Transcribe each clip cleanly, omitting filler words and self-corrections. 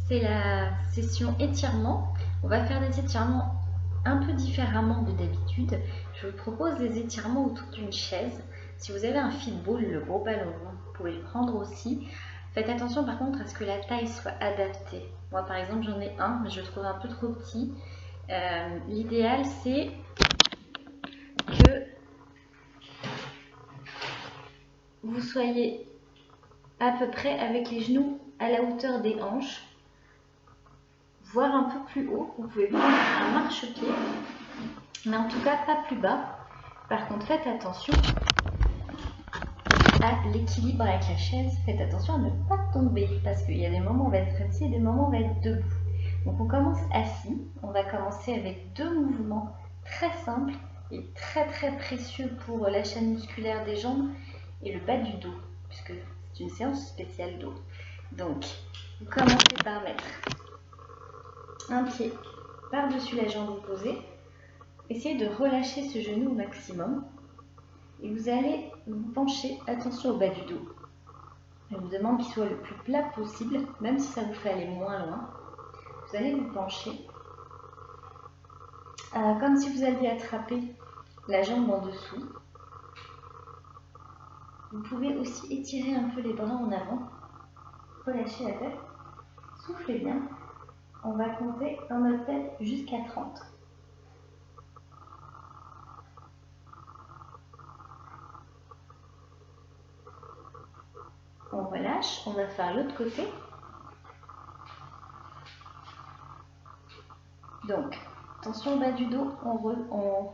c'est la session étirement. On va faire des étirements un peu différemment de d'habitude. Je vous propose des étirements autour d'une chaise. Si vous avez un football, le gros ballon, vous pouvez le prendre aussi. Faites attention par contre à ce que la taille soit adaptée. Moi par exemple j'en ai un, mais je le trouve un peu trop petit. L'idéal c'est que vous soyez à peu près avec les genoux à la hauteur des hanches, voire un peu plus haut. Vous pouvez prendre un marchepied, mais en tout cas pas plus bas. Par contre, faites attention à l'équilibre avec la chaise. Faites attention à ne pas tomber, parce qu'il y a des moments où on va être assis et des moments où on va être debout. Donc on commence assis. On va commencer avec 2 mouvements très simples et très précieux pour la chaîne musculaire des jambes et le bas du dos, puisque c'est une séance spéciale dos. Donc, vous commencez par mettre un pied par-dessus la jambe opposée. Essayez de relâcher ce genou au maximum. Et vous allez vous pencher, attention au bas du dos. Je vous demande qu'il soit le plus plat possible, même si ça vous fait aller moins loin. Vous allez vous pencher comme si vous alliez attraper la jambe en dessous. Vous pouvez aussi étirer un peu les bras en avant. Relâchez la tête. Soufflez bien. On va compter dans notre tête jusqu'à 30. On relâche, on va faire l'autre côté. Donc, attention au bas du dos, on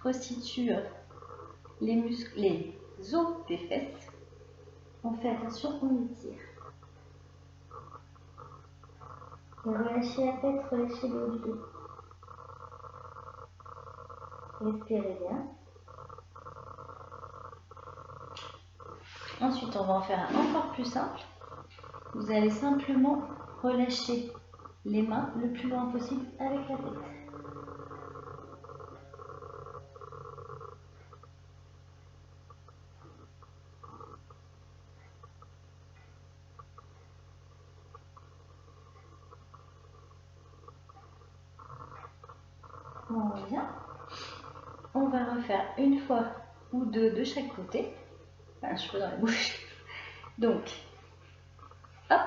resitue les muscles, les os des fesses. On fait attention, on étire. Et relâchez la tête, relâchez le haut du dos. Respirez bien. Ensuite, on va en faire un encore plus simple. Vous allez simplement relâcher les mains le plus loin possible avec la tête. On revient. On va refaire une fois ou deux de chaque côté. Un cheveu dans la bouche. Donc, hop.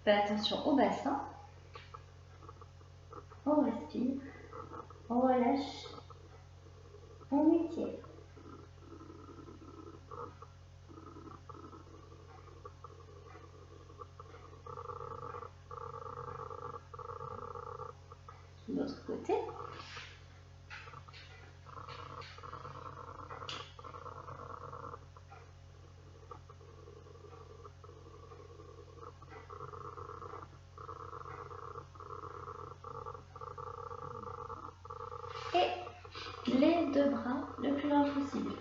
Faites attention au bassin. On respire. On relâche. On étire. De l'autre côté. Et les 2 bras le plus loin possible.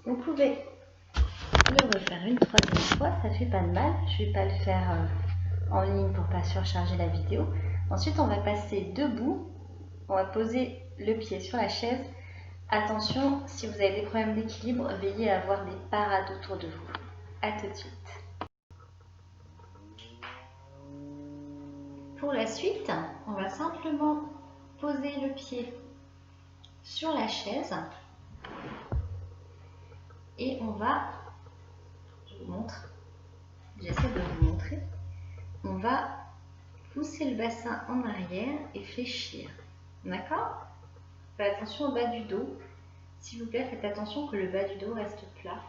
Vous pouvez le refaire une 3e fois, ça fait pas de mal. Je ne vais pas le faire en ligne pour ne pas surcharger la vidéo. Ensuite, on va passer debout. On va poser le pied sur la chaise. Attention, si vous avez des problèmes d'équilibre, veillez à avoir des parades autour de vous. A tout de suite. Pour la suite, on va simplement poser le pied sur la chaise. Et on va, je vous montre, j'essaie de vous montrer, on va pousser le bassin en arrière et fléchir, d'accord? Faites attention au bas du dos, s'il vous plaît, faites attention que le bas du dos reste plat.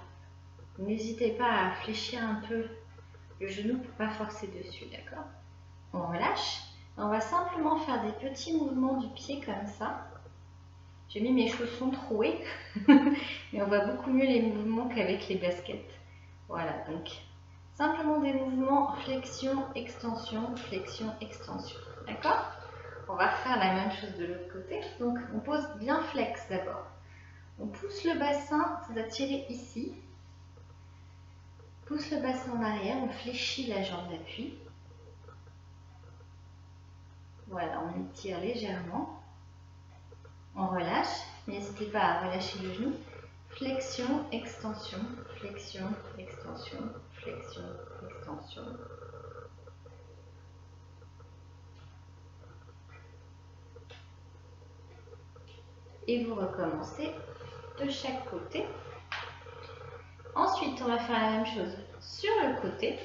N'hésitez pas à fléchir un peu le genou pour ne pas forcer dessus, d'accord? On relâche, on va simplement faire des petits mouvements du pied comme ça. J'ai mis mes chaussons troués, mais on voit beaucoup mieux les mouvements qu'avec les baskets. Voilà, donc simplement des mouvements flexion, extension, d'accord? On va refaire la même chose de l'autre côté. Donc on pose bien flex d'abord. On pousse le bassin, ça doit tirer ici. Pousse le bassin en arrière, on fléchit la jambe d'appui. Voilà, on étire légèrement. On relâche. N'hésitez pas à relâcher le genou. Flexion, extension, flexion, extension, flexion, extension. Et vous recommencez de chaque côté. Ensuite, on va faire la même chose sur le côté.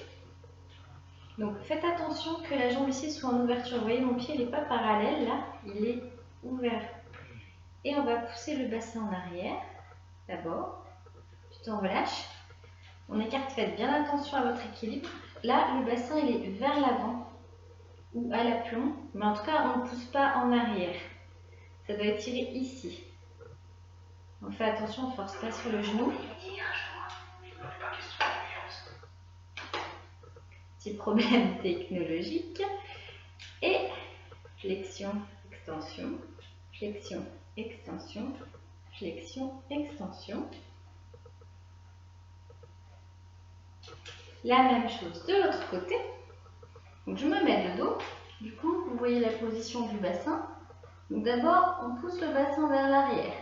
Donc, faites attention que la jambe ici soit en ouverture. Vous voyez, mon pied n'est pas parallèle, là, il est ouvert. Et on va pousser le bassin en arrière, d'abord. Puis on relâche. On écarte, faites bien attention à votre équilibre. Là, le bassin, il est vers l'avant ou à l'aplomb. Mais en tout cas, on ne pousse pas en arrière. Ça doit être tiré ici. On fait attention, on ne force pas sur le genou. Petit problème technologique. Et flexion, extension, flexion, extension, flexion, extension. La même chose de l'autre côté. Donc je me mets le dos. Du coup, vous voyez la position du bassin. Donc d'abord, on pousse le bassin vers l'arrière.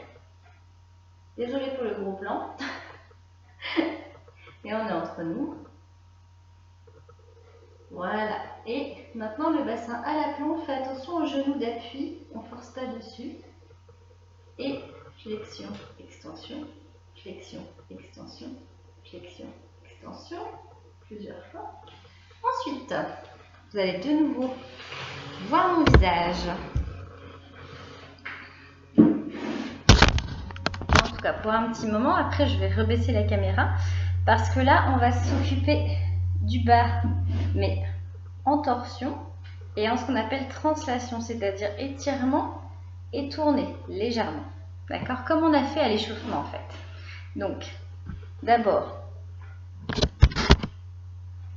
Désolée pour le gros plan. Et on est entre nous. Voilà. Et maintenant, le bassin à l'aplomb. Fais attention aux genoux d'appui. On ne force pas dessus. Et flexion, extension, flexion, extension, flexion, extension. Plusieurs fois. Ensuite, vous allez de nouveau voir mon visage. En tout cas, pour un petit moment. Après, je vais rebaisser la caméra. Parce que là, on va s'occuper du bas, mais en torsion. Et en ce qu'on appelle translation, c'est-à-dire étirement et tourner légèrement. D'accord? Comme on a fait à l'échauffement, en fait. Donc, d'abord,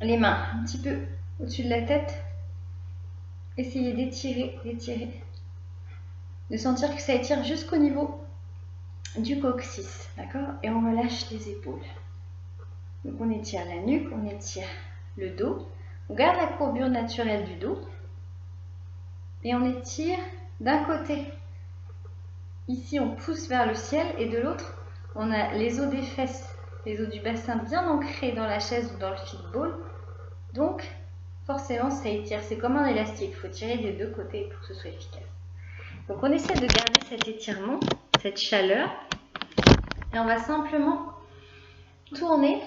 les mains un petit peu au-dessus de la tête. Essayez d'étirer, d'étirer. De sentir que ça étire jusqu'au niveau du coccyx. D'accord? Et on relâche les épaules. Donc on étire la nuque, on étire le dos. On garde la courbure naturelle du dos. Et on étire d'un côté. Ici, on pousse vers le ciel. Et de l'autre, on a les os des fesses, les os du bassin bien ancrés dans la chaise ou dans le football. Donc, forcément, ça étire. C'est comme un élastique. Il faut tirer des deux côtés pour que ce soit efficace. Donc, on essaie de garder cet étirement, cette chaleur. Et on va simplement tourner,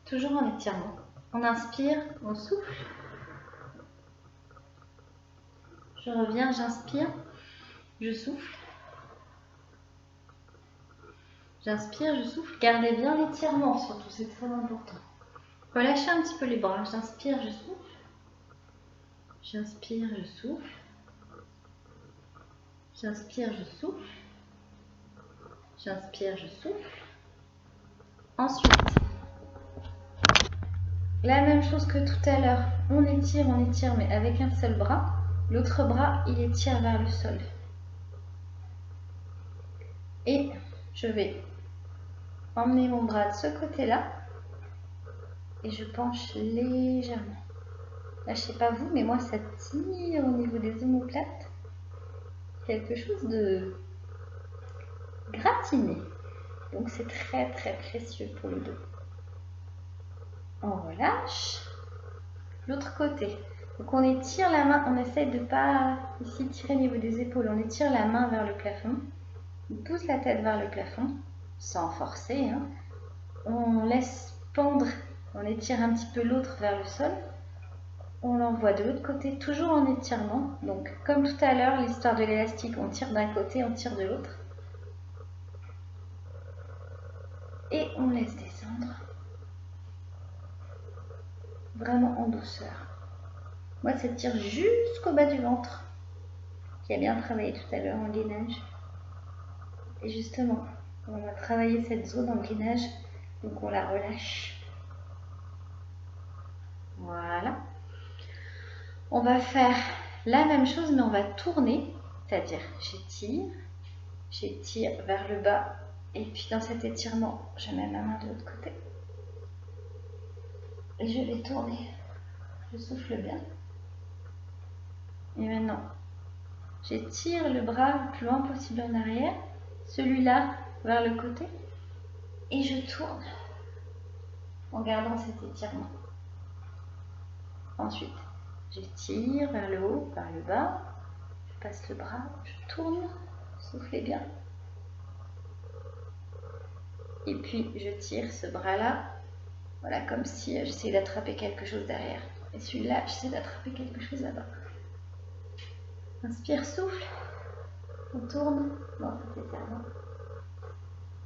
toujours en étirement. On inspire, on souffle. Je reviens, j'inspire, je souffle. J'inspire, je souffle. Gardez bien l'étirement, surtout, c'est très important. Relâchez un petit peu les bras. J'inspire, je souffle. J'inspire, je souffle. J'inspire, je souffle. J'inspire, je souffle. Ensuite, la même chose que tout à l'heure. On étire, mais avec un seul bras. L'autre bras, il étire vers le sol. Et je vais emmener mon bras de ce côté-là. Et je penche légèrement. Lâchez pas vous, mais moi ça tire au niveau des omoplates. Quelque chose de gratiné. Donc c'est très très précieux pour le dos. On relâche. L'autre côté. Donc on étire la main, on essaye de ne pas ici tirer au niveau des épaules. On étire la main vers le plafond. On pousse la tête vers le plafond, sans forcer. Hein. On laisse pendre, on étire un petit peu l'autre vers le sol. On l'envoie de l'autre côté, toujours en étirement. Donc, comme tout à l'heure, l'histoire de l'élastique, on tire d'un côté, on tire de l'autre. Et on laisse descendre. Vraiment en douceur. Moi, ça tire jusqu'au bas du ventre, qui a bien travaillé tout à l'heure en gainage. Et justement, on va travailler cette zone en gainage, donc on la relâche. Voilà. On va faire la même chose, mais on va tourner, c'est-à-dire j'étire vers le bas Et puis dans cet étirement, je mets ma main de l'autre côté. Et je vais tourner. Je souffle bien. Et maintenant, j'étire le bras le plus loin possible en arrière, celui-là vers le côté, et je tourne en gardant cet étirement. Ensuite, j'étire vers le haut, vers le bas, je passe le bras, je tourne, soufflez bien. Et puis je tire ce bras-là, voilà, comme si j'essayais d'attraper quelque chose derrière. Et celui-là, j'essaie d'attraper quelque chose là-bas. Inspire, souffle, on tourne dans cet étirement.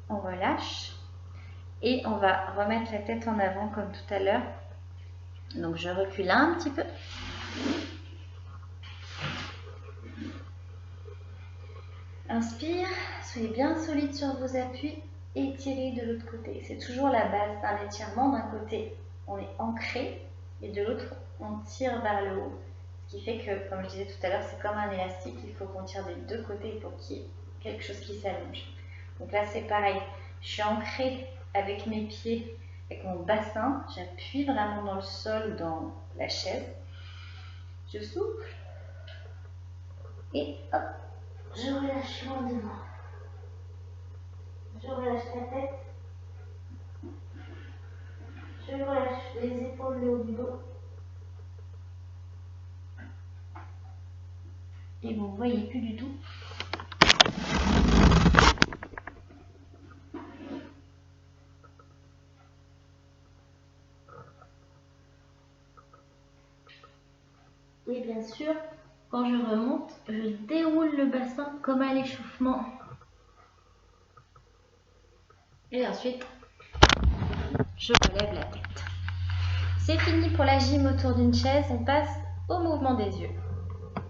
On relâche et on va remettre la tête en avant comme tout à l'heure. Donc je recule un petit peu. Inspire, soyez bien solide sur vos appuis et tirez de l'autre côté. C'est toujours la base d'un étirement. D'un côté, on est ancré et de l'autre, on tire vers le haut. Ce qui fait que, comme je disais tout à l'heure, c'est comme un élastique. Il faut qu'on tire des deux côtés pour qu'il y ait quelque chose qui s'allonge. Donc là, c'est pareil. Je suis ancrée avec mes pieds, avec mon bassin. J'appuie vraiment dans le sol ou dans la chaise. Je souffle. Et hop, je relâche loin devant. Je relâche la tête. Je relâche les épaules, le haut du dos. Et vous ne voyez plus du tout. Et bien sûr, quand je remonte, je déroule le bassin comme à l'échauffement. Et ensuite, je relève la tête. C'est fini pour la gym autour d'une chaise. On passe au mouvement des yeux.